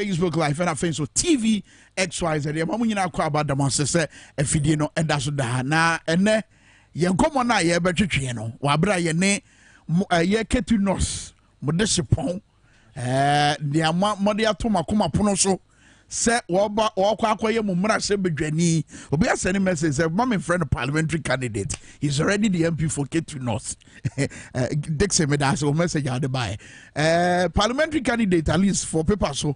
Facebook Live and a Facebook TV XYZ. The mamu nyina kwa about the monster say efidie no eda so da na ene ye nkomo na ye betwetwe no wa bra ye ne ye ketu nurse mo de sepon de ama mo de atoma koma pono so se woba wokwa akoye mu mra se bedwani obi asene message say my friend parliamentary candidate he's already the MP for Ketu North. Dixie me that so message out by parliamentary candidate at least for paper so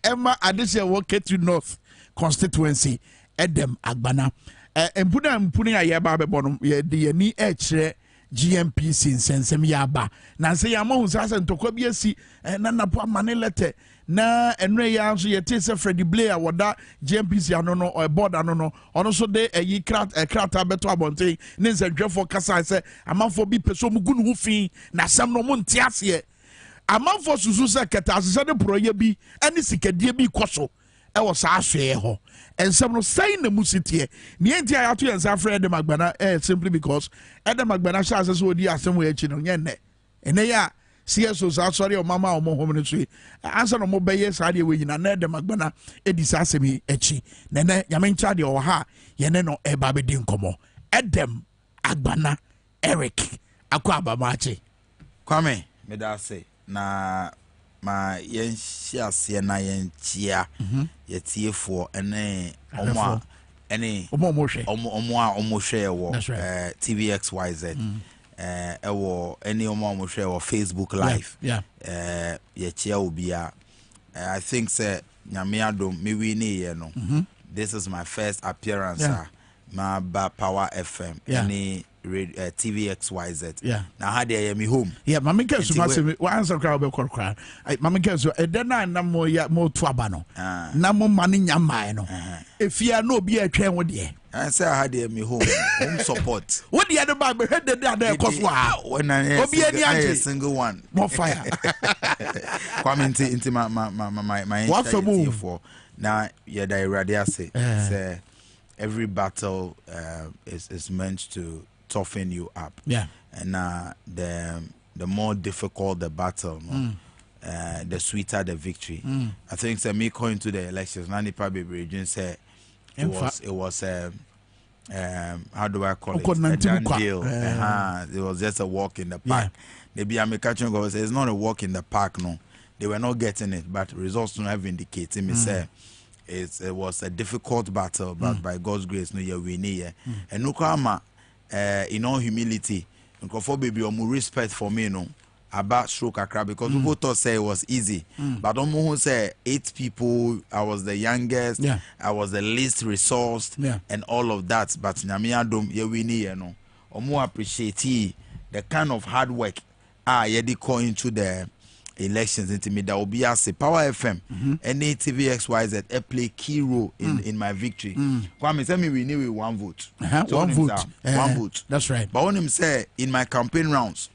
Emma Adesia wo Ketu North constituency Edem Agbana mpuna aye ba be bono de ni GNPC nsensem yaba na se ya mo hunsa se ntokwa bi asi na napo amane lete na enre ya nso yete se Freddy Blair woda GNPC ano no board ano no ono so de yi krata beto abonten ne nsadwefo kasa se amanfo bi peso mugu no fi na sam no mo nte ase amanfo susu se keta asese de proye bi ani sikadie bi koso e wo sa ahwe ho ensem no say na musitie ne enti ayato yensa frɛ de magbana simply because Edem Agbana sha asese odi asem we achi no nyenne ene ya CSO sa sorry o mama o mo home no so answer no mo beye sa de we nyina na Edem Agbana edi sa asem achi nene nyame ncha de o ha yene no e ba be di nkomo Edem Agbana Eric akwa abamachi Kwame me da say na ma yen hia na yen chia yetiefo ene omo ene omo hwe omo hwe wo TVXYZ ewo ene omo hwe wo Facebook Live ye chia obia I think say nyame adom me wi ne ye no this is my first appearance ma ba Power FM ene TVXYZ. Now how they me home. Mama Minkah so massive. What answer crowd be cry. Mama Minkah so then na mo ya mo tuaba no. Na mo mani nyama no. If you no be a twen wo de. I say how they me home support. What the other bag be head there cause when I single one. More fire. Kwame into my what for move for now yeah the radio say every battle is meant to toughen you up. And the more difficult the battle, the sweeter the victory. I think so me going to the elections, Nani probably region said it was how do I call it? A done deal. It was just a walk in the park. Maybe I'm catching go say it's not a walk in the park, no. They were not getting it, but results don't have indicated me say it was a difficult battle, but by God's grace, no year we need. And no karma, in all humility, and for baby or more respect for me, no about stroke a crab because people thought say it was easy, but almost say 8 people. I was the youngest, I was the least resourced, and all of that. But Namia dom ye we need, you know, or more appreciate the kind of hard work ye did call into the elections into me that will be as a Power FM and TVXYZ play key role in my victory. Kwame say me we need with 1 vote. So 1 vote. 1 vote. That's right. But when him say in my campaign rounds,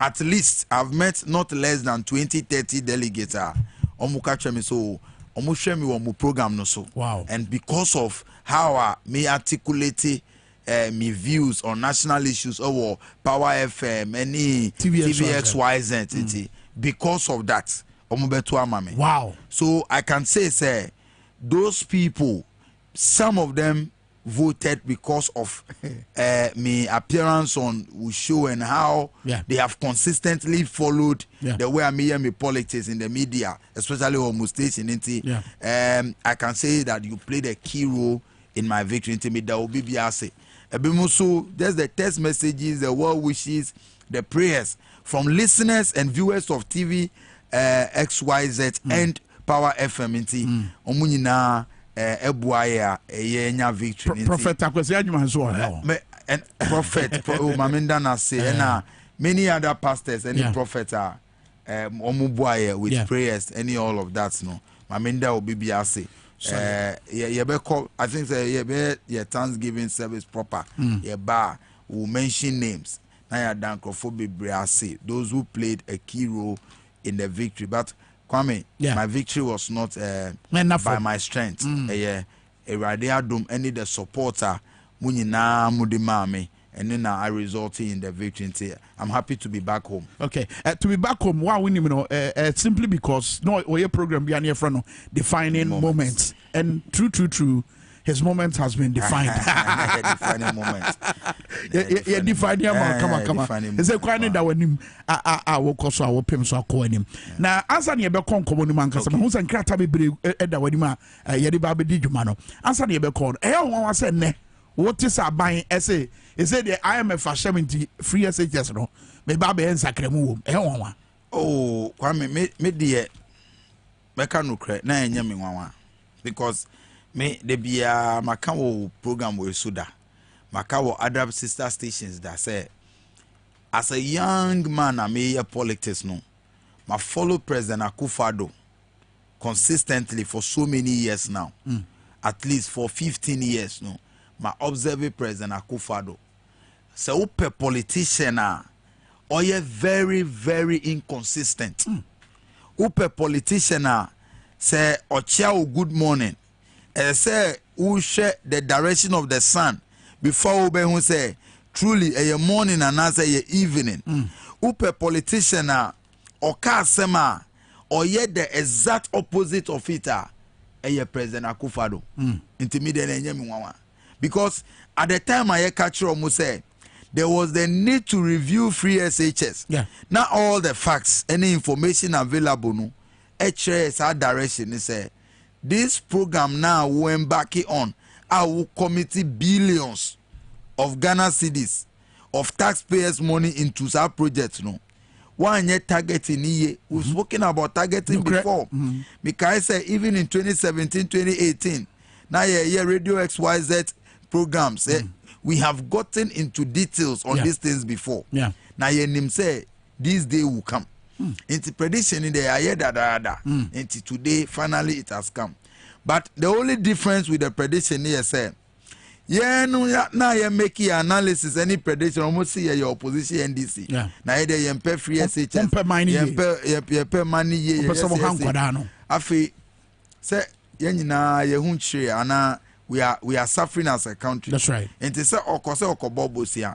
at least I've met not less than 20-30 delegates. Omu catch me so omu share me omu program no so. Wow. And because of how I may articulate me views on national issues over Power FM, any TVXYZ. Because of that, wow. So I can say, those people, some of them voted because of me appearance on show and how they have consistently followed the way I me politics in the media, especially on station. I can say that you played a key role in my victory. Into me, that will be biase. So there's the text messages, the well wishes, the prayers from listeners and viewers of TV XYZ and Power FM inti omunyina ebuaya eyenya victory Prophet akwesi adwuma so and prophet Oman Atenase and many other pastors and prophets are omubuaya with prayers any all of that no Maminda will be biase I think your Thanksgiving service proper bar will mention names. Those who played a key role in the victory. But Kwame, my victory was not by my strength. Any the supporter, Munina Mudimame, and then I resulted in the victory. I'm happy to be back home. Okay, to be back home, why we simply because no, your program be near front defining moments, and true. His moment has been defined. Defining moment. Yeah, defining moment. Come on. Is it quite that when him? I will cause our pim so call him. Now, answer the be con common man because who's and crata be that when him yedi baby di jumano. Answer the be called. One said ne. What is our buying essay? Is it the IMF for 70 free SHS no? Me baby and sacremu. One. Oh, Kwame, me dear. Meka no credit na enyame nwanwa because me de bia maka wo program we suda maka wo other sister stations that say as a young man I may politics no ma follow President Akufo-Addo consistently for so many years now at least for 15 years no ma observe President Akufo-Addo so upe politician or ye very inconsistent upe politician say ochia good morning say who share the direction of the sun before we who say truly a morning and as a evening upe politician oka sema or yet the exact opposite of it a President Akufo-Addo intermediate because at the time I catch you say there was the need to review free SHS. Yeah. Not all the facts, any information available no. HRS our direction is say this program now went back on. I will commit billions of Ghana cedis of taxpayers' money into our projects. No, one year targeting year. We've spoken about targeting before. Because I say even in 2017, 2018, now yeah Radio XYZ programs. We have gotten into details on these things before. Yeah. Now Yenim say this day will come. Into prediction in the ayeda. Into today finally it has come. But the only difference with the prediction here say, now you make your analysis any prediction almost see your opposition NDC. Yeah. Now you pay free SHS. You pay money ye. Afi say ye we are suffering as a country. That's right. And they say Dwaboase here.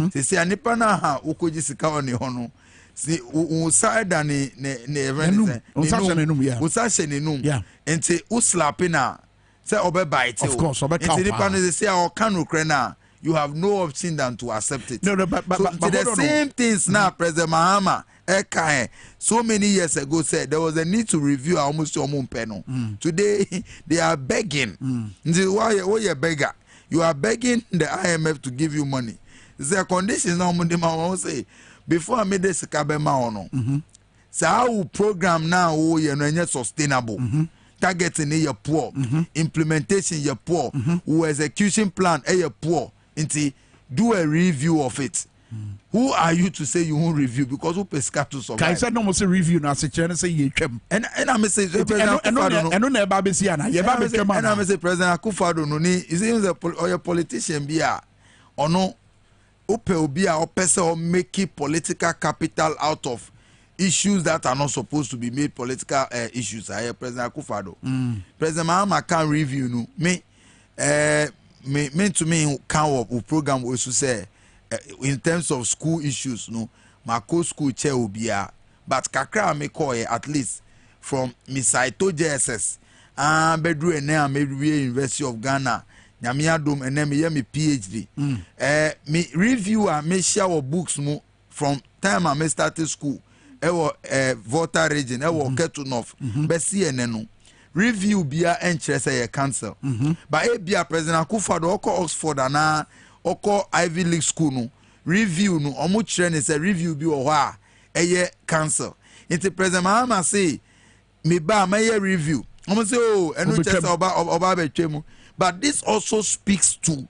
They say nipa na ha ukoji sika oni hono. Si usada ne event usashe nenum. Yeah. And say uslapina say obe bite. Of course, obe count. And nipa na they say o kanu krena. You have no option than to accept it. No, but the same things now, President Mahama. So many years ago said there was a need to review almost your panel. Today they are begging. Why you beggar? You are begging the IMF to give you money. The conditions now say before I made this kabema so how program now you sustainable. Targeting you poor, implementation you poor, execution plan you poor. Do a review of it. Who are you to say you won't review? Because who pays to survive? I said no more review now. Say you and I say President Akufo-Addo. And no baby see na. And I say President Akufo-Addo no ni. Is he a politician be a or no? Upe obi a opese or make political capital out of issues that are not supposed to be made political issues. I hear President Akufo-Addo. President Mahama can review no me. To me can program we should say. In terms of school issues, no, my co-school chair will be but kakra me call at least from Misaito JSS, bedru and now maybe University of Ghana, Nyamia Dome, and then me PhD. Me reviewer me share books mo from time I started school. Volta region, Ketu North, Bessie and no review be interest a cancer. But be a President Akufo-Addo Oxford and Oko Ivy League school no review no omo chere ne say review bi wo ho a cancel. Into President Mahama say me ba my review. Omo say oh enu just oba betwemu. But this also speaks to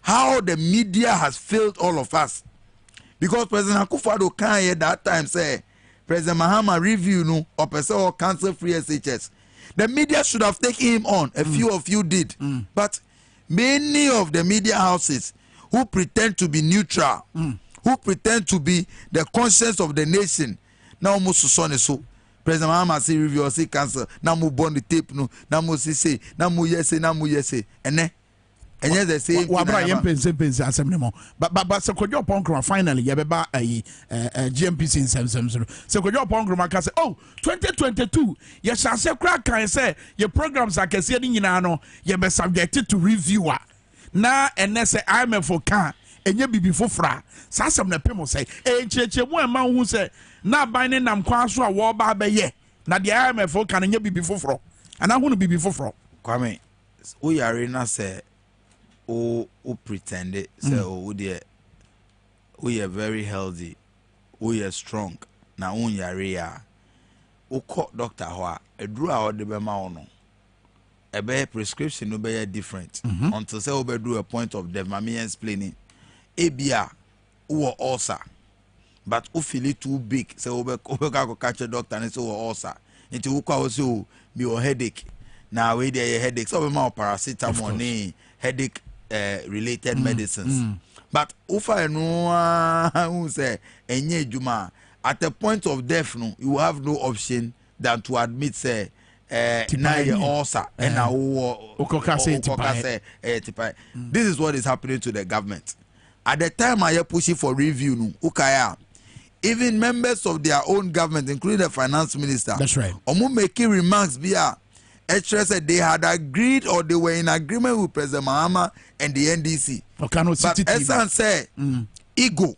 how the media has failed all of us. Because President Akufo-Addo can hear that time say President Mahama review no or person or cancel free SHS. The media should have taken him on. A few of you did. But many of the media houses who pretend to be neutral, who pretend to be the conscience of the nation, now almost so. President Mahama say review or say cancel. Now mu burn the tape no. Now mu say. Now mu yes say. And then And yes, they say wabra yempense asem but se kodjo ponkro finally yebeba GNPC in sem se kodjo ponkro maka say 2022 ye shase kra kan say your programs akese ni nyina no ye be subjected to reviewer na ene say IMF kan enye bibi fofra sa asem na pemo say encheche mu ema hu say na ban ne nam kwa so a wo ba be ye na the IMF kan enye bibi fofro ana hu no bibi fofro Kwame o yare na say o pretend it say we are very healthy, we are strong na un yare ya o call doctor ho a dru a o de be ma ono e be prescription no be different until say o be do a point of death mama explaining ebia o ulcer but o feel it too big say o be go catch a doctor and say o ulcer until o kwa say me o headache na we dey headache so be ma paracetamol ni headache related medicines but ufa no say enye juma at the point of death no you have no option than to admit say na your ulcer and na this is what is happening to the government at the time I pushing for review no ukaya even members of their own government including the finance minister that's right omo making remarks bia said they had agreed or they were in agreement with President Mahama and the NDC. But Esan said, ego,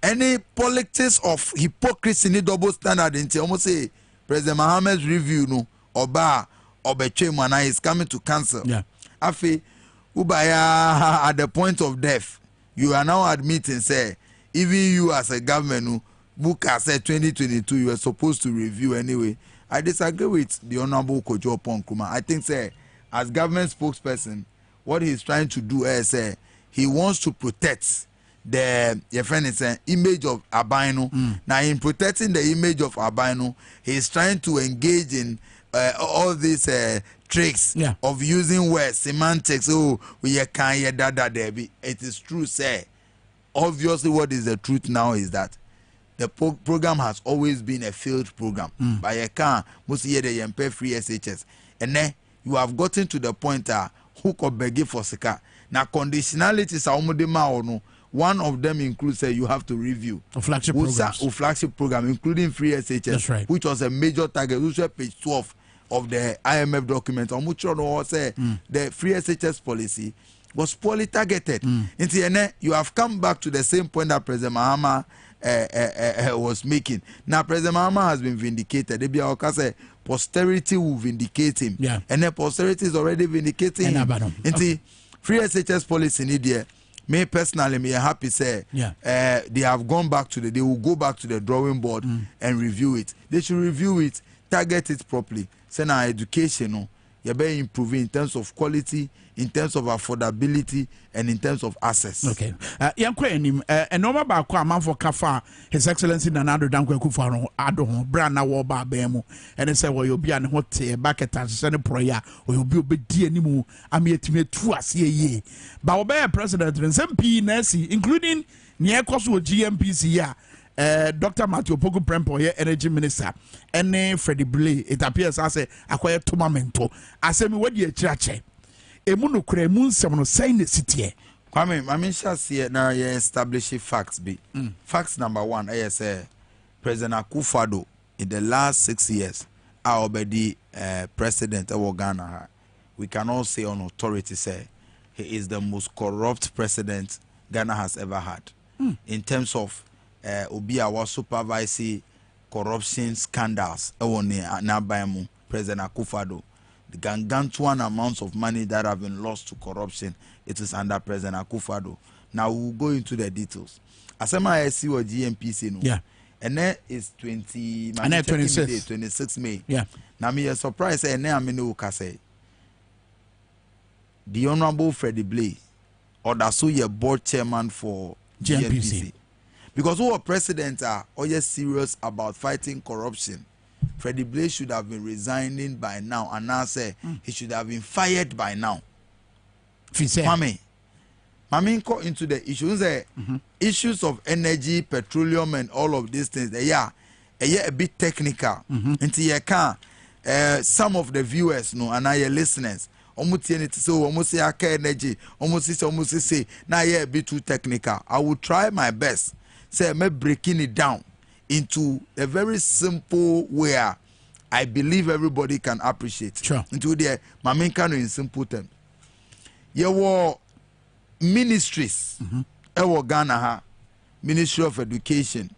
any politics of hypocrisy need double standard in almost say President Mahama's review no oba Obechemana is coming to cancel. Yeah. Afi ubaya at the point of death, you are now admitting say even you as a government no book as said 2022 you were supposed to review anyway. I disagree with the Honorable Kojo Ponkruma. I think, say, as government spokesperson, what he's trying to do is he wants to protect the image of albino. Now, in protecting the image of albino, he's trying to engage in all these tricks of using words, semantics. Oh, we can't hear that, Debbie. It is true, say. Obviously, what is the truth now is that the program has always been a failed program. By a car, most year the MP free SHS. And then you have gotten to the point who could beg for Sika. Now conditionalities are one of them includes you have to review flagship program, including free SHS, that's right, which was a major target. Which was page 12 of the IMF document. On which the free SHS policy was poorly targeted. You have come back to the same point that President Mahama was making. Now President Mahama has been vindicated. Posterity will vindicate him. Yeah. And then posterity is already vindicating him. Free SHS policy in India, me personally, me happy say they have gone back to they will go back to the drawing board and review it. They should review it, target it properly. Send our education, you're being improving in terms of quality, in terms of affordability, and in terms of access. Okay. And no matter what, for Kafa, His Excellency Nanado Dankwe Kufaro, Ado, Brana Woba Bemo, and they say, well, you'll be an hot back at Sene Proya, or you'll be dear Nimu, I'm yet to make 2 ye. But obey President and MP Nessie, including near Kosu GNPC, Dr. Matthew Poku Prempo, Energy Minister, and Freddie Blay, it appears as a acquired tomamento. I say, what you church? Emuno kremun semono saying the city. Kwame, I mean, see now you establish facts. Facts number 1, I say President Akufo-Addo in the last 6 years, already president of Ghana. We can all say on authority say he is the most corrupt president Ghana has ever had. In terms of Obiawa supervising corruption scandals, President Akufo-Addo. The gargantuan amounts of money that have been lost to corruption, it is under President Akufo-Addo. Now we'll go into the details. Asema SC or GNPC no. Yeah. And then it's 26 May. Yeah. Now me a surprise and then I mean say the Honorable Freddie Blay or that's who your board chairman for GNPC. Because who are presidents are always serious about fighting corruption. Freddie Blay should have been resigning by now, and now say he should have been fired by now. Mami into the issues, issues of energy, petroleum, and all of these things. A bit technical. Until you can, some of the viewers know, and your listeners, almost it so almost say energy, almost say now yeah a bit too technical. I will try my best. Say me breaking it down into a very simple way I believe everybody can appreciate. Sure. Into the Kwame Minkah in simple terms. There were ministries. Ghana ha, Ministry of Education,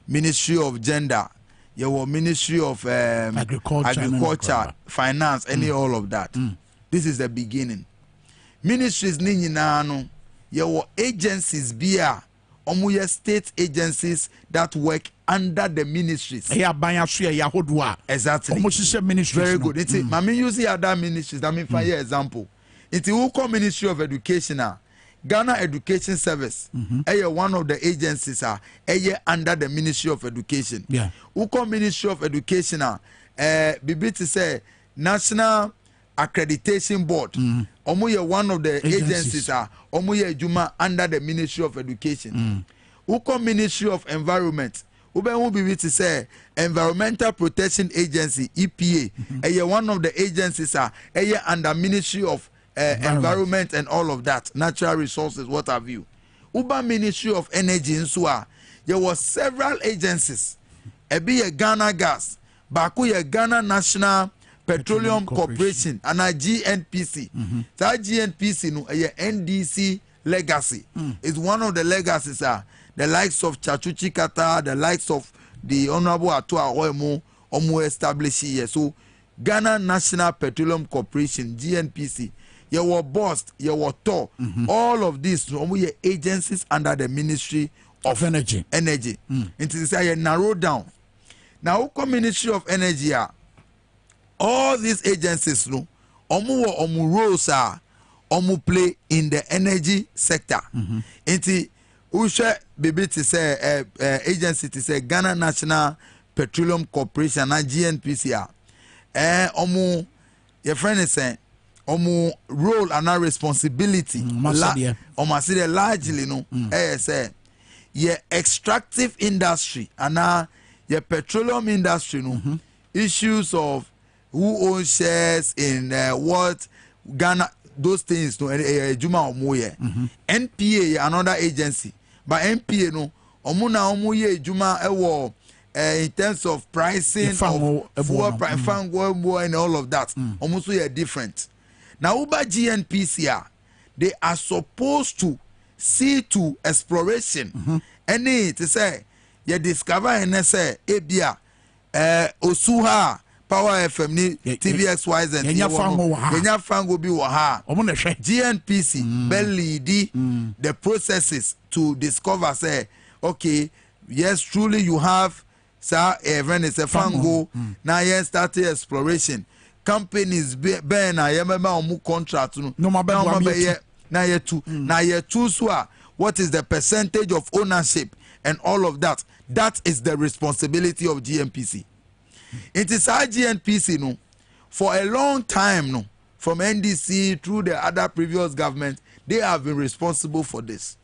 Ministry of Gender, there were Ministry of Agriculture, Finance, any all of that. This is the beginning. Ministries ni no, there were agencies bia, omuye state agencies that work under the ministries. Exactly. Very good. It's Mami use other ministries. That mean for example. It's who Ministry of Education Ghana Education Service, one of the agencies under the Ministry of Education. Yeah. Who Ministry of Education Bibiti say National Accreditation Board. One of the agencies Juma under the Ministry of Education. Who Ministry of Environment. Bibiti say Environmental Protection Agency EPA. One of the agencies under Ministry of environment and all of that, natural resources, what have you. Uba Ministry of Energy in Sua, there were several agencies. Ebi Ghana Gas, Baku Ghana National Petroleum Corporation, and a GNPC. That GNPC no NDC legacy is one of the legacies the likes of Chachuchi Kata, the likes of the Honorable Atua Omu established here. So Ghana National Petroleum Corporation, GNPC. You were boss, you were TOR. All of these agencies under the Ministry of Energy. It is narrowed down. Now, Ministry of Energy, all these agencies, omu roles omu play in the energy sector. Inti ushe bibi to say agency to say Ghana National Petroleum Corporation and GNPC. Omu your friend is saying. Omu role and our responsibility largely no say ye extractive industry and ye petroleum industry no issues of who owns shares in what Ghana, those things no Juma omu NPA another agency but NPA no omu na omu ye Juma in terms of pricing of fuel price and all of that almost so different. Now, Uber GNPC, they are supposed to see to exploration. Any to say, you discover and say, Ebia, Osuha, Power FM, TVXYZ, and Yenya Fango be Waha. GNPC, belly the processes to discover, say, okay, yes, truly you have, sir, even it's a Fango, now yes, started exploration. Companies ben na yemema omu contract no na ye choose what is the percentage of ownership and all of that. That is the responsibility of GNPC. It is our GNPC no for a long time no from NDC through the other previous government, they have been responsible for this.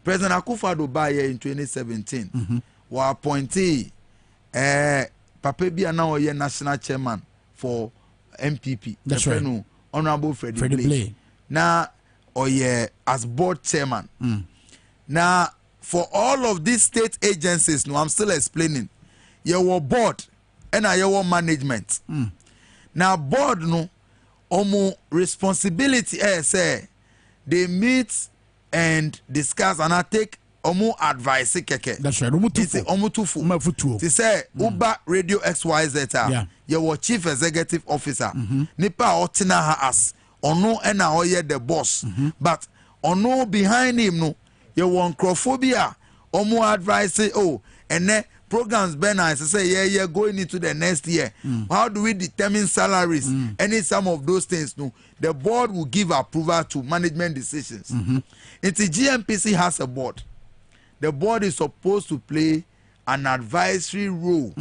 President Akufo-Addo Baye in 2017 was appointed Papa Bia now national chairman for MPP. That's right. Honorable Freddie Blay. Now, as board chairman. Now, for all of these state agencies, no, I'm still explaining. Your board and your management. Now, board no, responsibility say they meet and discuss and I take advice keke. That's right. They say Uber Radio XYZ. Your chief executive officer. Nipa otina ha as ono ena oye the boss. But ono behind him no you want crophobia advice and then programs I say going into the next year. How do we determine salaries? Any some of those things no the board will give approval to management decisions. It's GNPC has a board. The board is supposed to play an advisory role.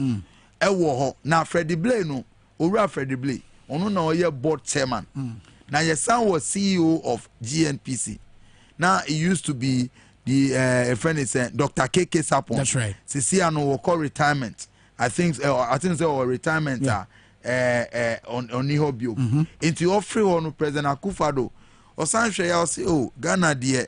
Now Freddie Blay no, Ora Freddie Blay, ono na oye board chairman. Now your son was CEO of GNPC. Now he used to be the a friend is Dr. KK Sapon. That's right. Sisi ano will call retirement. I think retirement on Nihobio. Into offering on President Akufo-Addo. Or Sanche, I'll say, oh, Ghana, dear.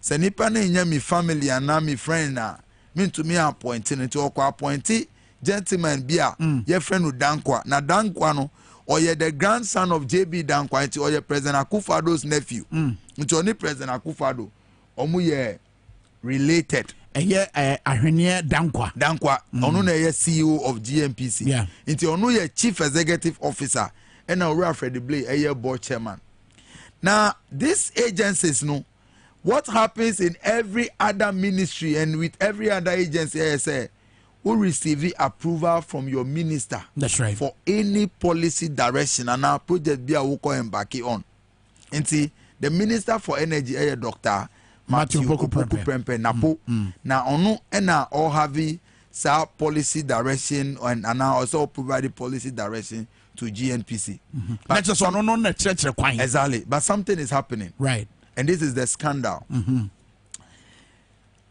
Senipa ne me family and now me friend na. Mean to me appointing into appointee gentleman bia your friend with Dankwa. Na Dankwa no, or ye the grandson of JB Dankwa, or ye President Akufo-Addo's nephew. Into only President Akufo-Addo. Omu ye related. Eye ahwene Dankwa. Dankwa. Onu na ye CEO of GNPC. Yeah. Into onu ye chief executive officer. And now we are Freddie Blay, a board chairman. Now these agencies no, what happens in every other ministry and with every other agency, I say, who receive approval from your minister. That's right. For any policy direction and our project be a woko embark on. And see, the minister for energy, Dr. Matthew Prempe Napo. Now, ono ena all have sa policy direction and now also provide policy direction to GNPC. But just on church requirement. Exactly. But something is happening. Right. And this is the scandal.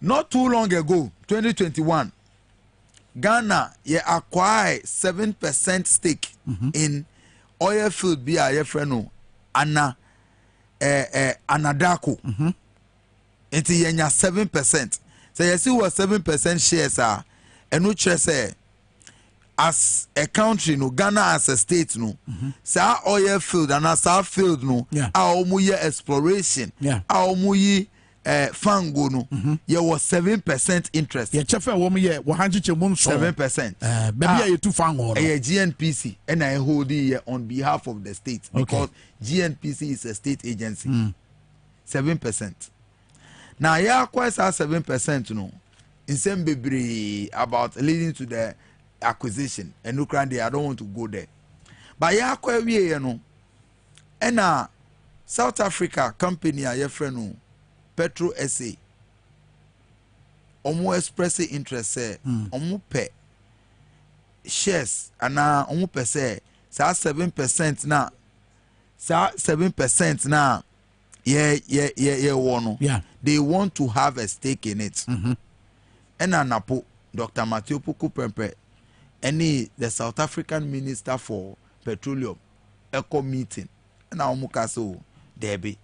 Not too long ago, 2021, Ghana acquired 7% stake in oil field via Yefreno Anadako. It's 7%. So you see what 7% shares are, and which say as a country no, Ghana as a state no, sa oil field and as our field no, our muye exploration, our muye fango no, you was 7% interest. Yeah, chefe woman ye 7%. Baby you too fango. A GNPC and I hold it on behalf of the state because GNPC is a state agency. 7%. Now yeah, acquire 7% no. In some baby about leading to the acquisition and Ukraine I don't want to go there. But yeah, acquire we you know. And South Africa company a friend no Petro SA. Omo express interest say omo pay shares and omo pay say 7% na 7% na yeah. They want to have a stake in it. And Napo, Dr. Matthew Prempe, the South African Minister for Petroleum, Eco meeting. And now Mukaso, Debbie.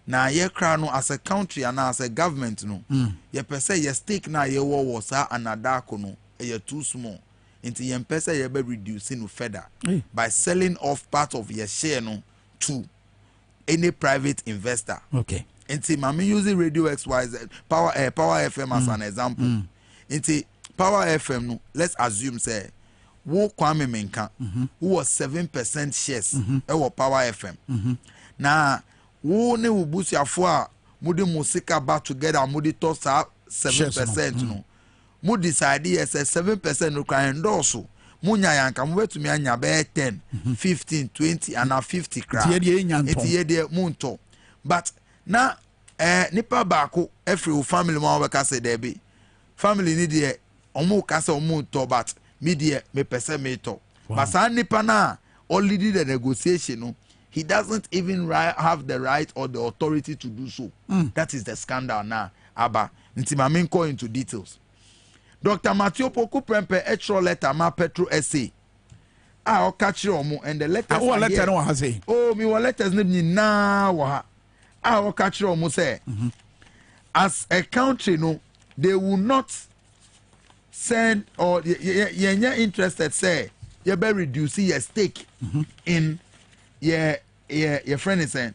Now, ye crano as a country and as a government, no, ye per se ye stake na ye was another no, ye too small. Into ye per se ye be reducing further by selling off part of your share no to any private investor. Okay. Into mami using Radio XYZ Power FM as an example. Into Power FM no, let's assume say wo Kwame Minkah who was 7% shares our Power FM. Na wo ne ubusiafo a mudi musika back together mudi toss 7% no. Mu decide yes 7% no can endorse. Munya yanka mwetumi anya be 10, 15, 20 and 50 cra. Iti ye munto. But na nipa bako every family mo we ka say there be. Family ni de omo ka say omo to but me de me pese me to. But sa nipa na already the negotiation no, he doesn't even have the right or the authority to do so. That is the scandal now. Aba nti ma me go into details. Dr. Matthew Prempe extra letter ma Petro SA. I'll catch you and the letters. Oh, letter no has say. Oh, me wa letters ni na wa. I'll catch you say. As a country no, they will not send or ye interested say you be reduce your stake in your friend is saying.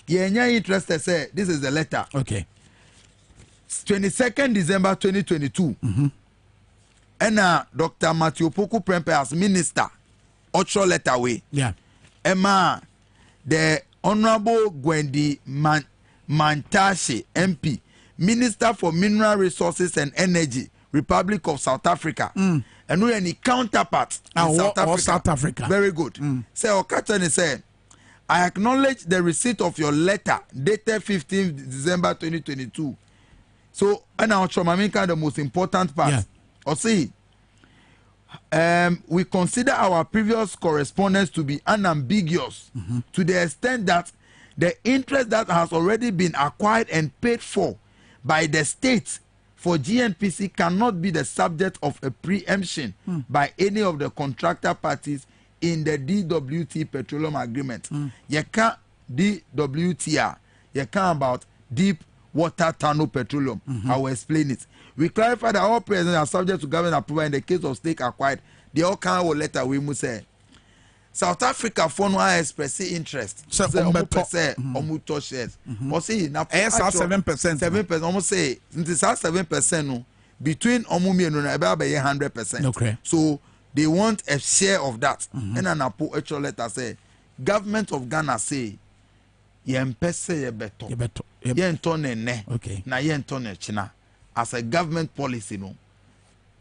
Ye interested say this is the letter. Okay. 22nd December 2022. And Dr. Matthew Prempe as minister, ultra letter way. Yeah. Emma, the Honorable Gwendi Mantashe MP, Minister for Mineral Resources and Energy, Republic of South Africa. And we any counterpart in South Africa. Very good. So Okachani said, I acknowledge the receipt of your letter dated 15th December 2022. So, and now Kwame Minkah the most important part. Yeah. Or see, we consider our previous correspondence to be unambiguous to the extent that the interest that has already been acquired and paid for by the state for GNPC cannot be the subject of a preemption by any of the contractor parties in the DWT petroleum agreement. You can't DWT, you can't about deep water tunnel petroleum. I will explain it. We clarify that all presents are subject to government approval in the case of stake acquired. The all kind of letter we must say. South Africa for no express interest. So almost shares. But see, now 7%. 7%. Almost say it is 7% no between omumi and about 100%. Okay. So they want a share of that. And an actual letter say, government of Ghana say, yempese yebeto. Yentone ne. Okay. Na yentone china. As a government policy, no,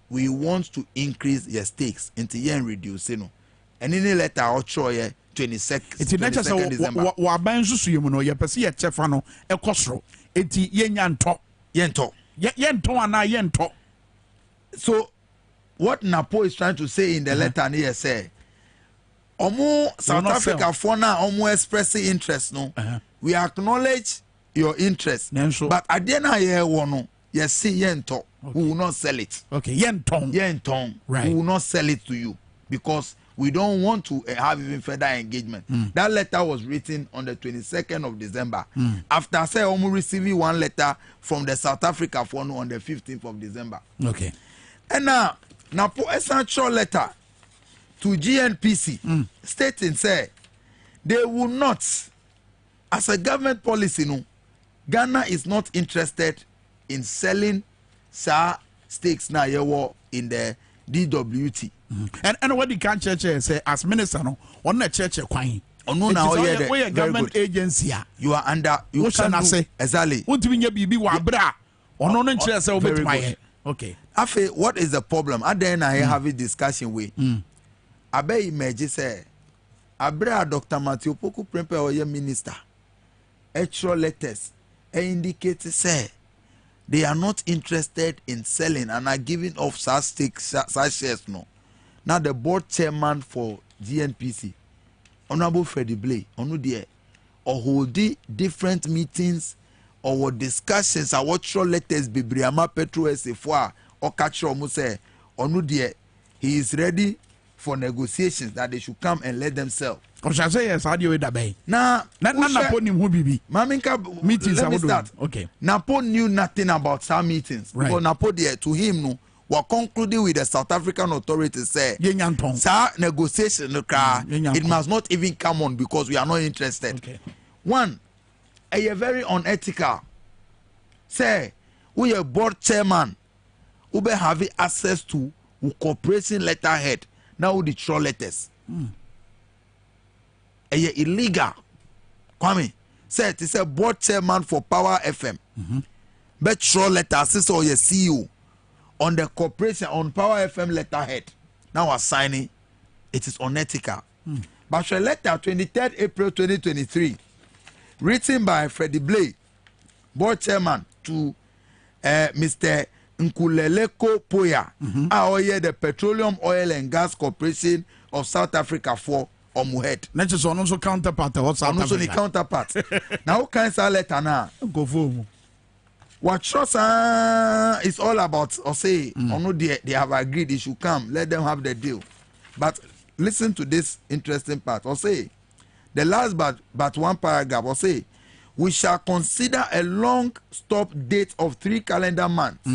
we want to increase your stakes into yen reduce, no. And in the letter I'll show you 22nd December. Wa ban susu yemu no ye pese ye chefa no ekosro enti yento ana yento. So what Napo is trying to say in the letter here say omo South Africa for now omo expressing interest no. We acknowledge your interest, but at the end of the year yes see yento we will not sell it. Okay, yenton right. We will not sell it to you because we don't want to have even further engagement. That letter was written on the 22nd of December. After say almost receiving one letter from the South Africa phone on the 15th of December. Okay. And now for essential letter to GNPC stating say they will not, as a government policy, no, Ghana is not interested in selling stakes now in the DWT. And what the can church say as minister no on the church kwan. No now we government agency. You are under you can say exactly. What we bibi wa bra. Ono no church say obetuma. Okay. Afe what is the problem? At the end I have a discussion with. Abe imagine say abra Dr. Matthew Poku Prempe or minister. Extra letters indicate say they are not interested in selling and are giving off such stakes, such shares no. Now the board chairman for GNPC, Honorable Freddie Blay, onu there, or holding different meetings or discussions. I watch your letters be Briama Petro Esefua or catch your say, onu there, he is ready for negotiations that they should come and let them sell. Or shall say yes, how do you that bay? Now, Napo knew who be. Maminka meetings. Let me start. Okay. Napo knew nothing about some meetings. Right. Because Napo there to him no. Were concluding with the South African authorities say, sir, negotiation, it must not even come on because we are not interested. Okay. One, a very unethical. Say, we are board chairman, who be having access to corporation letterhead. Now the troll letters. A illegal. Kwame said it's a board chairman for Power FM. But troll letters or your CEO. On the corporation on Power FM letterhead, now assigning it is unethical. But the letter 23rd April 2023, written by Freddie Blay, board chairman, to Mr. Nkuleleko Poya, the Petroleum Oil and Gas Corporation of South Africa for Omuhead. That is also counterpart. What's also the counterpart. Now, can I letter now? Go for. What shows is all about, or say, or no, they have agreed they should come, let them have the deal. But listen to this interesting part, or say, the last but one paragraph, or say, we shall consider a long stop date of 3 calendar months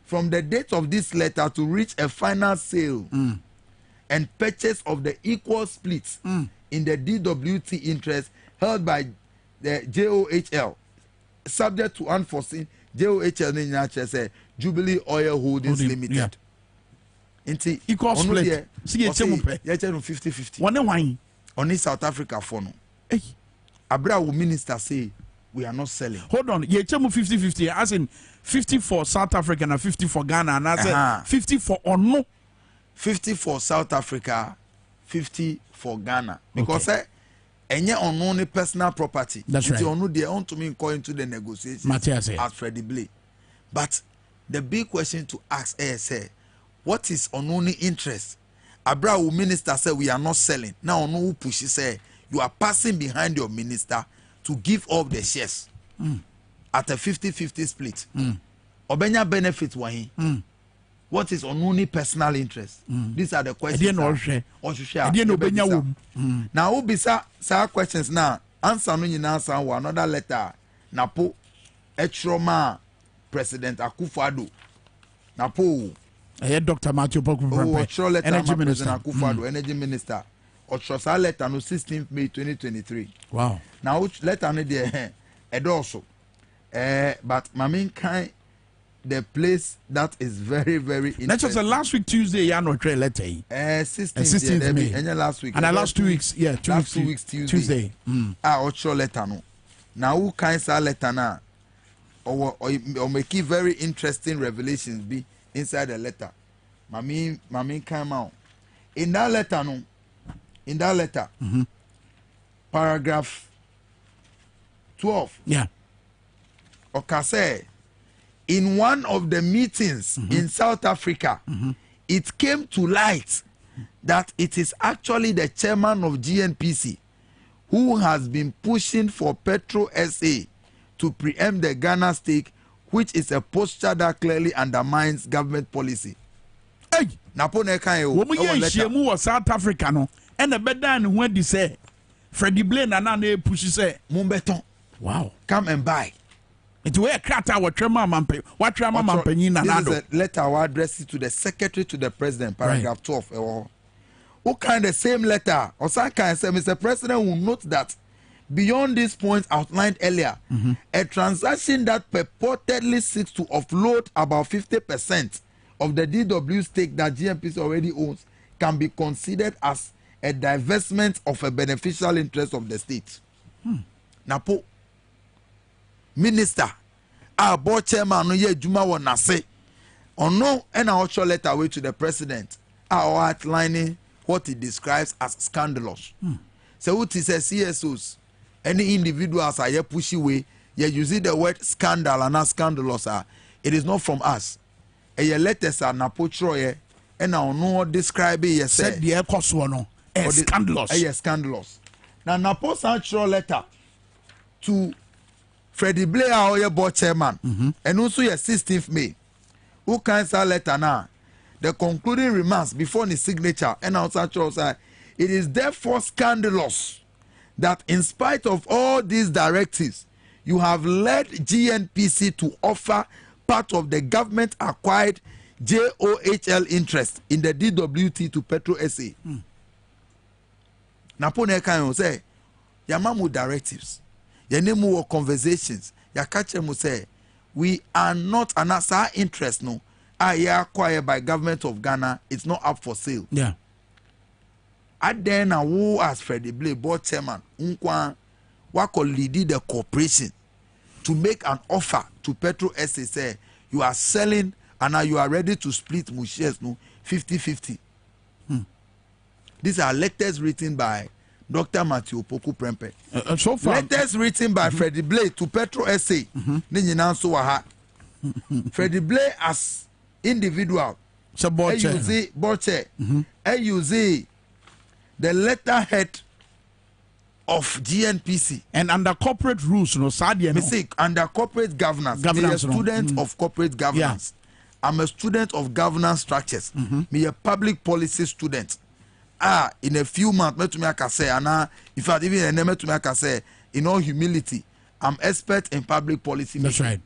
from the date of this letter to reach a final sale and purchase of the equal splits in the DWT interest held by the JOHL, subject to unforeseen. JOHL say Jubilee Oil Holdings Limited. Inti equal split. See you 50-50. One wine. Only South Africa for no. Hey. Abra will minister say we are not selling. Hold on. You 50-50 as in 50 for South Africa and 50 for Ghana and I said 50 for or no. 50 for South Africa, 50 for Ghana. Because enye only personal property. That's right. Onu they want to me go into the negotiations as Freddie Blay. But the big question to ask is, what is only interest? Abra will minister say we are not selling. Now onu who pushes say you are passing behind your minister to give up the shares at a 50-50 split. obenya benefit wahi. What is only personal interest? These are the questions. Now, who be sa questions now? Answer no nyina answer another letter. Napo Etroma President Akufo-Addo. Napo Dr. Matthew Poku Energy Minister Akufo-Addo, Energy Minister. Otrosa letter no 16th May 2023. Wow. Now which letter no there also. But Minkah, the place that is very, very interesting. That's just last week Tuesday, yeah, no letter. 16th May. Last week. And last 2 weeks, yeah, 2 weeks Tuesday. Otro letter no. Now who kind of letter now? Or make very interesting revelations be inside the letter. Mami came out. In that letter, paragraph 12. Yeah. Okay, in one of the meetings in South Africa, it came to light that it is actually the chairman of GNPC who has been pushing for Petro SA to preempt the Ghana stake, which is a posture that clearly undermines government policy. Hey, Napone Kayo, South Africa, no, and a bedan when they say Freddie Blaine and I push say Mumbeton. Wow, come and buy. It will crack our trema mampe. What trema mampenina? This is a letter I address it to the secretary to the president, paragraph 12. Who kind of same letter? Or some kind say, Mr. President will note that beyond these points outlined earlier, a transaction that purportedly seeks to offload about 50% of the DW stake that GNPC already owns can be considered as a divestment of a beneficial interest of the state. Napo Minister, our board chairman, no ye Juma won nase. Or no, and our short letter away to the president, our outlining what he describes as scandalous. So what is a CSOs? Any individuals are pushy way, you using the word scandal and not scandalous. It is not from us. And your letters are Napotroye, and our no describe it. Said the air cost one, scandalous. Scandalous. Now, Napo's actual letter to Freddie Blair, our board chairman, and also your 16th May. Who can say letter now? The concluding remarks before the signature and outside it is therefore scandalous that in spite of all these directives, you have led GNPC to offer part of the government acquired JOHL interest in the DWT to Petro SA. Napone kan say yamamu directives. Your name more conversations. Ya catch them say we are not an our interest no. Acquired by government of Ghana. It's not up for sale. Yeah. At then who as Freddie Blair board chairman unkwa wako lead the corporation to make an offer to Petro SA say you are selling and now you are ready to split shares no 50-50. These are letters written by Dr. Matthew Poku Prempe. So far, letters written by Freddie Blair to Petro SA. Freddie Blair as individual. So board chair. The letterhead of GNPC. And under corporate rules, no Sadia. Mistake under corporate governance. I'm a student of corporate governance. Yeah. I'm a student of governance structures. Me a public policy student. In a few months, in fact, even a name to make say, in all humility, I'm expert in public policy. That's right.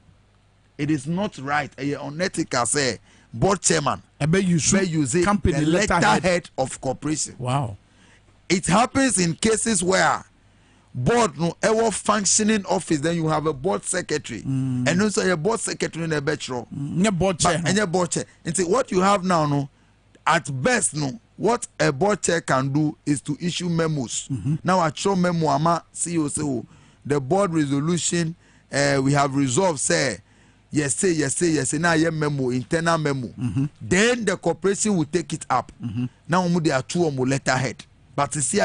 It is not right. Unethical say board chairman. Use company the letterhead of corporation. Wow. It happens in cases where board no ever functioning office, then you have a board secretary, and also a board secretary in a bachelor. Board chair. And your board chair. And see what you have now, no, at best, no. What a board chair can do is to issue memos. Now I show memo ama CEO the board resolution we have resolved say yes now a memo internal memo. Then the corporation will take it up. Now there are two more letterhead. But to see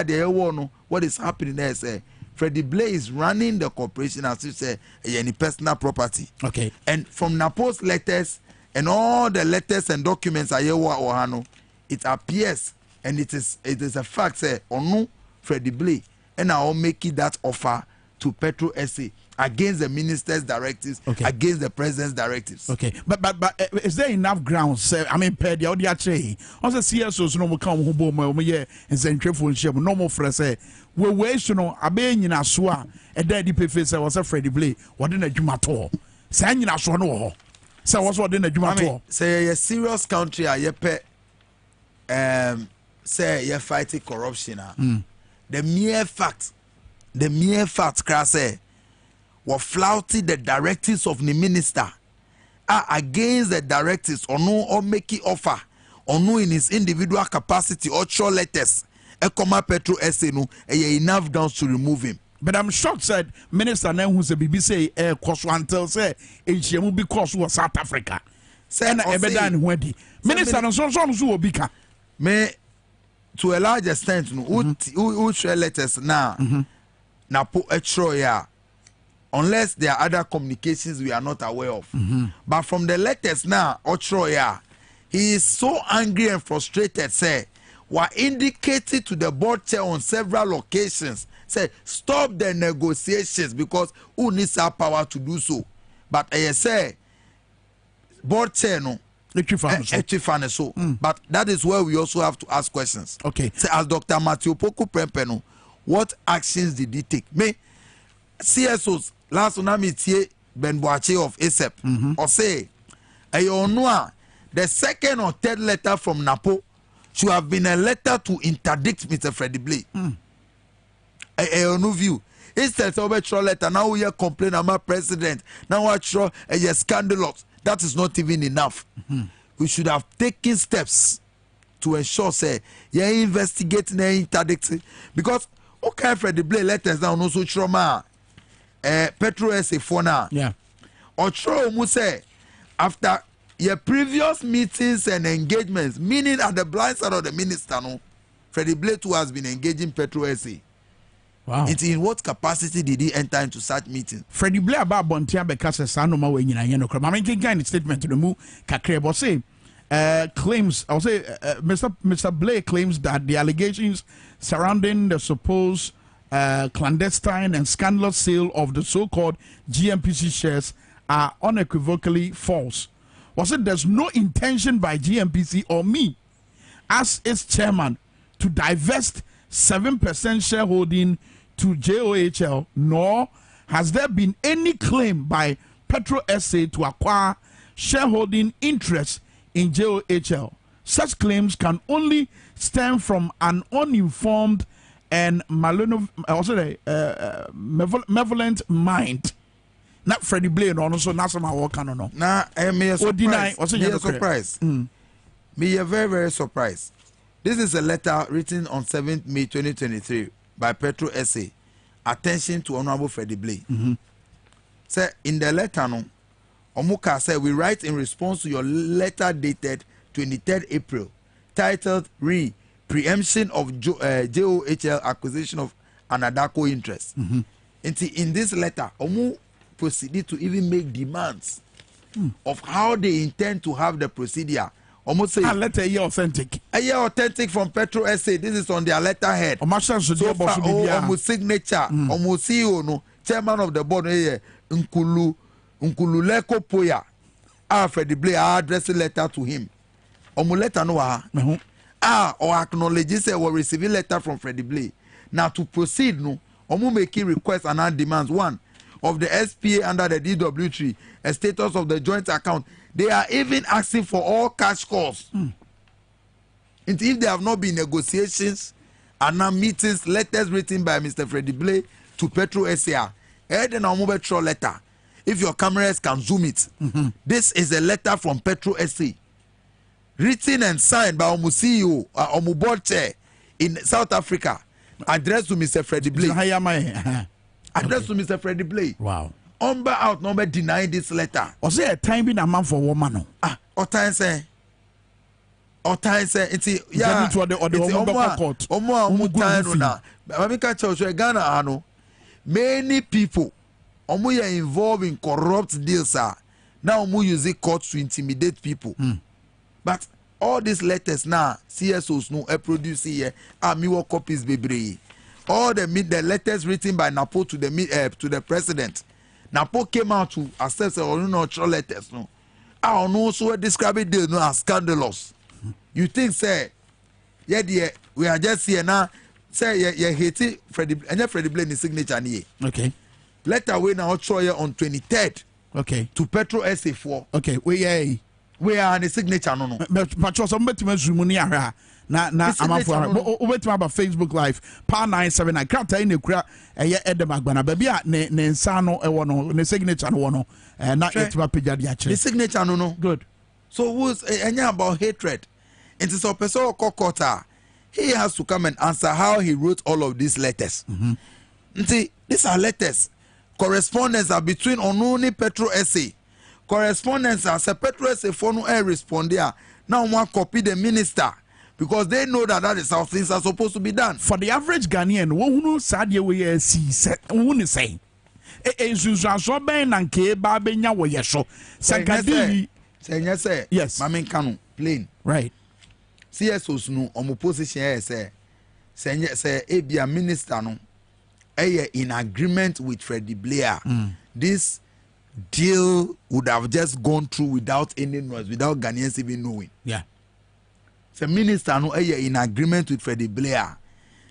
what is happening there is Freddie Blair is running the corporation as you say any personal property. Okay. And from Napo's letters and all the letters and documents it appears and it is a fact say no Freddie Blair and I'll make it that offer to Petro SA against the minister's directives, against the president's directives. Okay, but is there enough grounds? I mean, per the audio chain, also CSOs no more come home, and send careful ship, no more for say, we waste no, a being in a swa, a daddy face, I was afraid to play, what in a jumato, saying a swano. So, what's what in a jumato? Say a serious country, a yepe, say you're fighting corruption. The mere fact, crass were flouting the directives of the minister against the directives or no or making offer or no in his individual capacity or show letters a comma petro essay no enough grounds to remove him. But I'm shocked said minister now who's a BBC air cost until say it will be cost was South Africa. Say na ebedan wedi. Minister no so obika. Me to a large extent no who share letters now na po etro ya. Unless there are other communications we are not aware of. But from the letters now, Ochoya, he is so angry and frustrated, say, were indicated to the board chair on several occasions, say, stop the negotiations because who needs our power to do so? But I say, board chair, no. But that is where we also have to ask questions. Okay. Say, as Dr. Matthew Poku Prempeno, what actions did he take? Me, CSOs, last one meeting Ben Boache of ASEP or say the second or third letter from Napo should have been a letter to interdict Mr. Freddie Blay. A new view. Instead of a letter, now we are complaining about president. Now we are scandalous. That is not even enough. We should have taken steps to ensure say you're investigating and interdicting because okay Freddie Blay letters now no so trauma. Petro essay for now. Yeah. Ocho mu say after your previous meetings and engagements, meaning at the blind side of the minister, no, Freddie Blay too has been engaging Petro essay. Wow. In what capacity did he enter into such meetings? Freddie Blay about Bontia because Sanoma when you know. I mean, kind of statement to the move Kakrebo say claims. I'll say Mr. Blay claims that the allegations surrounding the supposed clandestine and scandalous sale of the so-called GNPC shares are unequivocally false. Was it there's no intention by GNPC or me as its chairman to divest 7% shareholding to JOHL, nor has there been any claim by Petro SA to acquire shareholding interest in JOHL. Such claims can only stem from an uninformed and malevolent mind. Not Freddie Blay, no, so not some work on no. Nah, me a surprise. Me a surprise. Me a very, very surprised. This is a letter written on 7th May 2023 by Petro SA. Attention to Honorable Freddie Blay. Say in the letter, no, Omuka said we write in response to your letter dated 23rd April, titled Preemption of JOHL acquisition of Anadaco interest. In this letter, Omu proceeded to even make demands of how they intend to have the procedure. Almost say letter a year authentic. A year authentic from Petro SA. This is on their letterhead. So far, almost signature. Almost CEO no chairman of the board. Nkulu Leko Poya. Freddie Blay addressed a letter to him. Almost letter no or acknowledges say we receiving letter from Freddie Blay. Now to proceed no, almost making requests and demands. One of the SPA under the DW3, a status of the joint account. They are even asking for all cash calls. And if there have not been negotiations and now meetings, letters written by Mr. Freddie Blay to Petro SA, then I'll move a letter. If your cameras can zoom it, this is a letter from Petro SA, written and signed by Omu CEO, Omu board chair in South Africa, addressed to Mr. Freddie Blay. Addressed to Mr. Freddie Blay. Wow. Umber out number denying this letter. Was there a time being a man for woman? Or time say it's yeah. It's Ghana. Many people are involved in corrupt deals. Now we use courts to intimidate people. But all these letters now, CSOs no produce here. Me work copies baby. All the letters written by Napo to the president. Napo came out to assess or no letters no. I don't know so describe it no as scandalous. You think say yeah we are just here now say you hate Freddie and Freddie Blaine signature ni. Okay. Letter we now try on 23rd. Okay. To Petro SA4. Okay. We are the signature no. But you some better zoom ni ara. Na amafo obetima ba Facebook live pa 979 krata ine kura eye Edem Agbana ba bia ne nsa no ewo no ne signature no no na etima page dia kire. The signature no. Good. So who's enya about hatred? It is a person kokota. He has to come and answer how he wrote all of these letters. See, these are letters. Correspondence are between Onuni Petro SA. Correspondence are say Petro SA for no respond there. Now one copy the minister because they know that is how things are supposed to be done. For the average Ghanaian, who sadie we see who say Zuzu ben nanke ba benya wo yeso. Sankadili say yes. Mame Kanu plain. Right. CSOs no omo position say ebia minister no in agreement with Freddie Blair. This deal would have just gone through without any noise, without Ghanaians even knowing. Yeah. The minister no in agreement with Freddie Blair.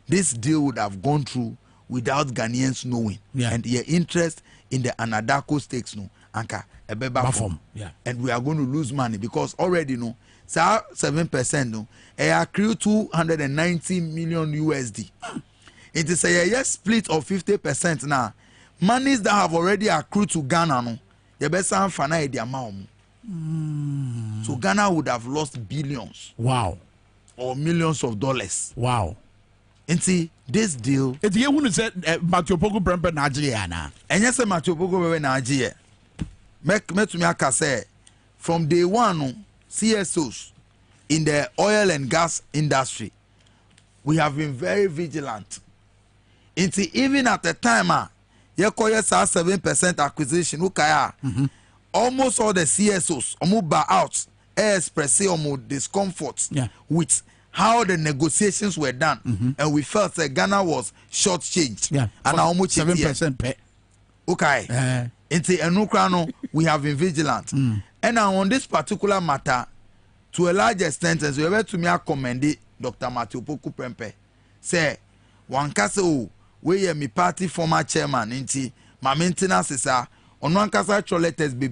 This deal would have gone through without Ghanaians knowing. Yeah. And your interest in the Anadako stakes no anka ebeba form. Yeah. And we are going to lose money because already no 7% no accrue 290 million USD. It is a split of 50% now. Monies that have already accrued to Ghana no the best fana the amount. So Ghana would have lost billions. Wow. Or millions of dollars. Wow. And see this deal. It's you who said Matthew Pogo Brempe Nigeria. And yes, Matthew Pogo Nigeria. Make to me say from day one, CSOs in the oil and gas industry, we have been very vigilant. And see, even at the time, you call 7% acquisition. Almost all the CSOs buy out express discomfort with how the negotiations were done, and we felt that Ghana was shortchanged. Yeah, and almost 7% pay. Okay, into Enukrano, we have been vigilant, and now on this particular matter, to a large extent, as we were to me commend Dr. Matthew Poku Prempe, say one castle where me party former chairman into my maintenance is on one castle letters be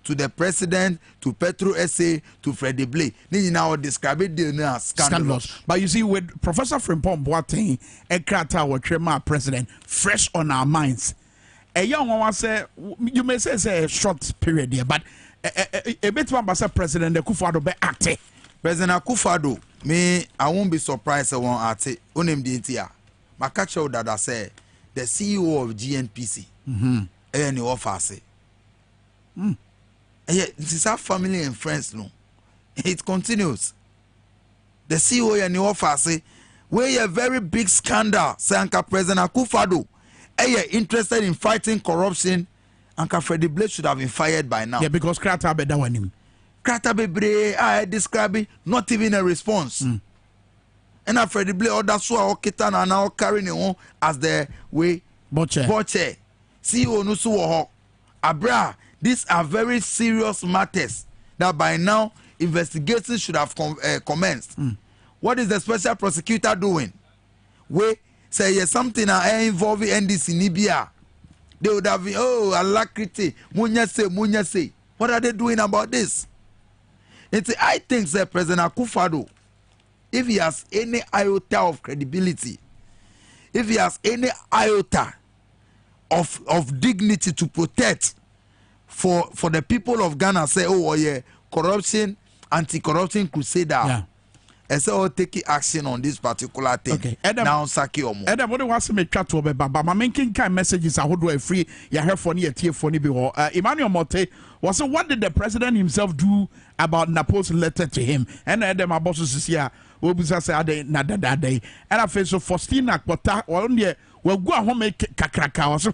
to the president, to Petro SA, to Freddie Blaine. Now describe it as scandalous. But you see, with Professor Frimpong Boateng, Ekrata, our chairman president, fresh on our minds. A young one say, you may say it's a short period here, but a bit one by President Akufo-Addo be acting. President Akufo-Addo, me, I won't be surprised I won't act unem DNTR. My catch out that I say the CEO of GNPC, any office. This is our family and friends, no. It continues. The CEO and the office, where a very big scandal, Sanka President Akufo-Addo, interested in fighting corruption, and Freddie Blaine should have been fired by now. Yeah, because Krata be that one. Krata Bebre, I describe it, not even a response. And Freddie Blaine order so Okitan are now carrying on as the way Boche. CEO Nusu Abra. These are very serious matters that by now investigations should have commenced. What is the special prosecutor doing? We say yes, something involving NDC Nibia. They would have been, alacrity, munya say. What are they doing about this? I think that President Akufo-Addo, if he has any iota of credibility, if he has any iota of dignity to protect for the people of Ghana, say, corruption, anti-corruption crusader, and so taking action on this particular thing. Okay. Now Saki Omo. Adam, what was me chat to but my making kind messages I would do a free ya heard for near tier for Nibi Emmanuel Mote was so what did the president himself do about Napo's letter to him? And Adam my bosses is here, we was say nada day. And I feel so Faustina Quota or only well go home make kakraka. So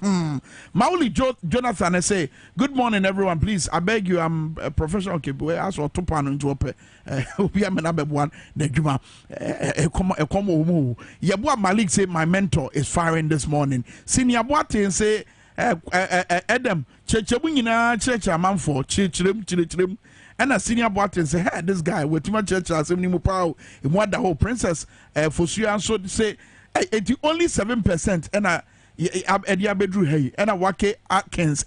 Mauli Jonathan I say, good morning everyone, please. I beg you, I'm a professional okay, boy, I saw 2 pound into a number one the Juma Yabua Malik say my mentor is firing this morning. Senior Boateng say Adam chechebu nyina cheche amanfo chirem and a senior button say hey this guy with too much church as ni mu pa e mu ada ho princess Fosuya so say it only 7% and a edia bedru hey and a wake Akins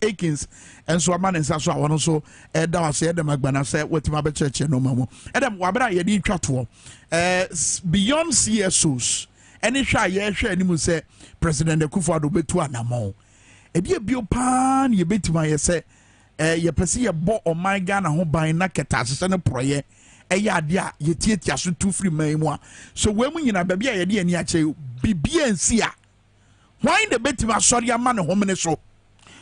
and so man nsa so awon so da wa say Adam agbana say wetima be church no mamo Adam wabra ye di twato beyond CSOs any hwa ye hwa ni mu say President Akufo-Addo betu anamon edi bio pan ye betima ye say ye pese ye bo oman Ghana ho ban na keta asese ne proye eye ade a ye tietia so tu free man mu a so we mu nyina ba bia ye de ani ache bibia nsi a why the betima sorry ama ne homene so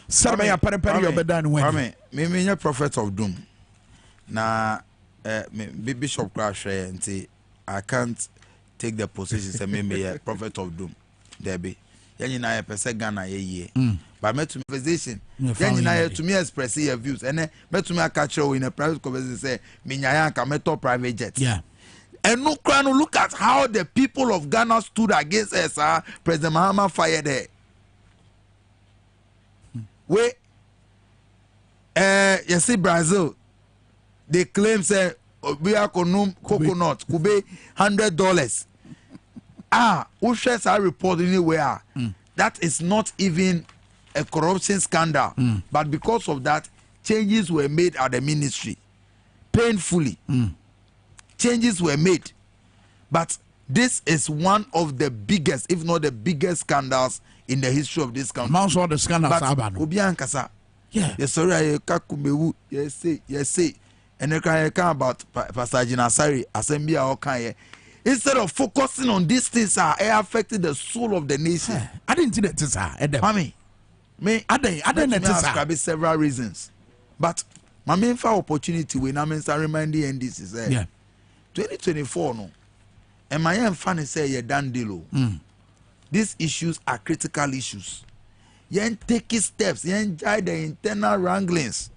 serbe ya perepere yo beda ne wani me nya prophet of doom na bishop crash nti I can't take the position say me a prophet of doom there be yanyina ye pese Ghana ye but me to position yanyina ye to me express your views and me to me catch you in a private conversation say me nyaya ka me to private jet and no crown look at how the people of Ghana stood against us President Mahama fired there we you see Brazil they claim say we are coconut could be $100 who shares our report anywhere that is not even a corruption scandal but because of that changes were made at the ministry painfully changes were made but this is one of the biggest if not the biggest scandals in the history of this country amongst all the scandals obiankasa yes sorry kakumewu yes say and they can about Pastor Jinasari assembly or can instead of focusing on these things it affected the soul of the nation. I didn't see that Mami, I didn't describe several reasons. But my main opportunity when I'm reminding NDC is 2024 no. And my young fan say you done deal. These issues are critical issues. You take steps, you enjoy the internal wranglings.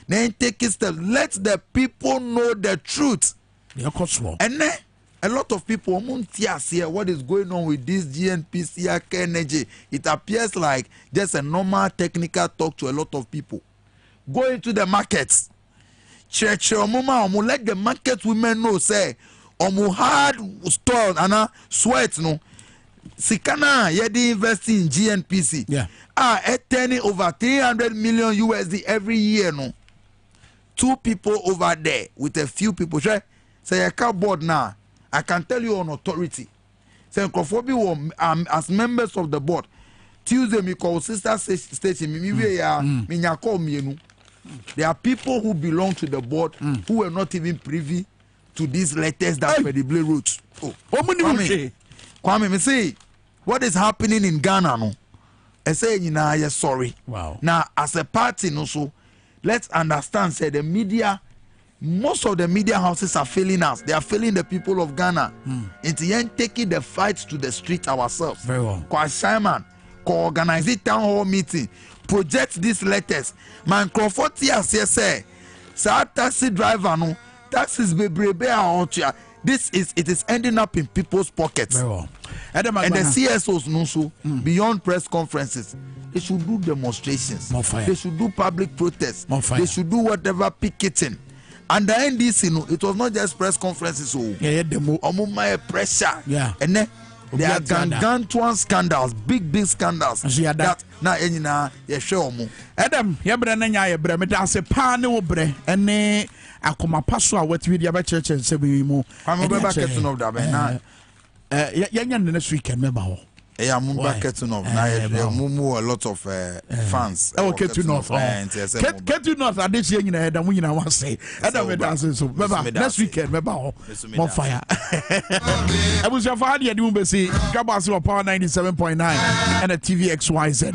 Then take steps. Let the people know the truth. And then a lot of people here what is going on with this GNPC energy. It appears like just a normal technical talk to a lot of people. Go into the markets. Let the market women know say hard store and sweat no. Sikana yedi invest in GNPC. Turning over 300 million USD every year no. 2 people over there with a few people. Say I can't board now. I can tell you on authority. Say Nkrofobi as members of the board. Tuesday me call sister station me call me. There are people who belong to the board who were not even privy to these letters that were the blue routes. Kwame, me say what is happening in Ghana no. I say yes sorry. Wow. Now as a party no so let's understand say the media most of the media houses are failing us. They are failing the people of Ghana. It's yen taking the fight to the street ourselves. Very well. Simon, organize a town hall meeting, project these letters. Man, Crawford say, taxi driver no, taxis be this is it is ending up in people's pockets. Very well. And the CSOs no so beyond press conferences. They should do demonstrations. More fire. They should do public protests. More fire. They should do whatever picketing. And the NDC, no, it was not just press conferences. My pressure. And then there are gargantuan scandals, big scandals. That now, show me. Adam, Yabrana, me that's a pan obre, and akoma paso what we the church and say we mo. I'm back at of that. Yan next weekend, remember. I'm back at a lot of fans. Ketu North. Ketu North, I did say in the head and we want to say. Next weekend, remember, more fire. I was your father, you do see Dwaboase Power 97.9 and a TV XYZ.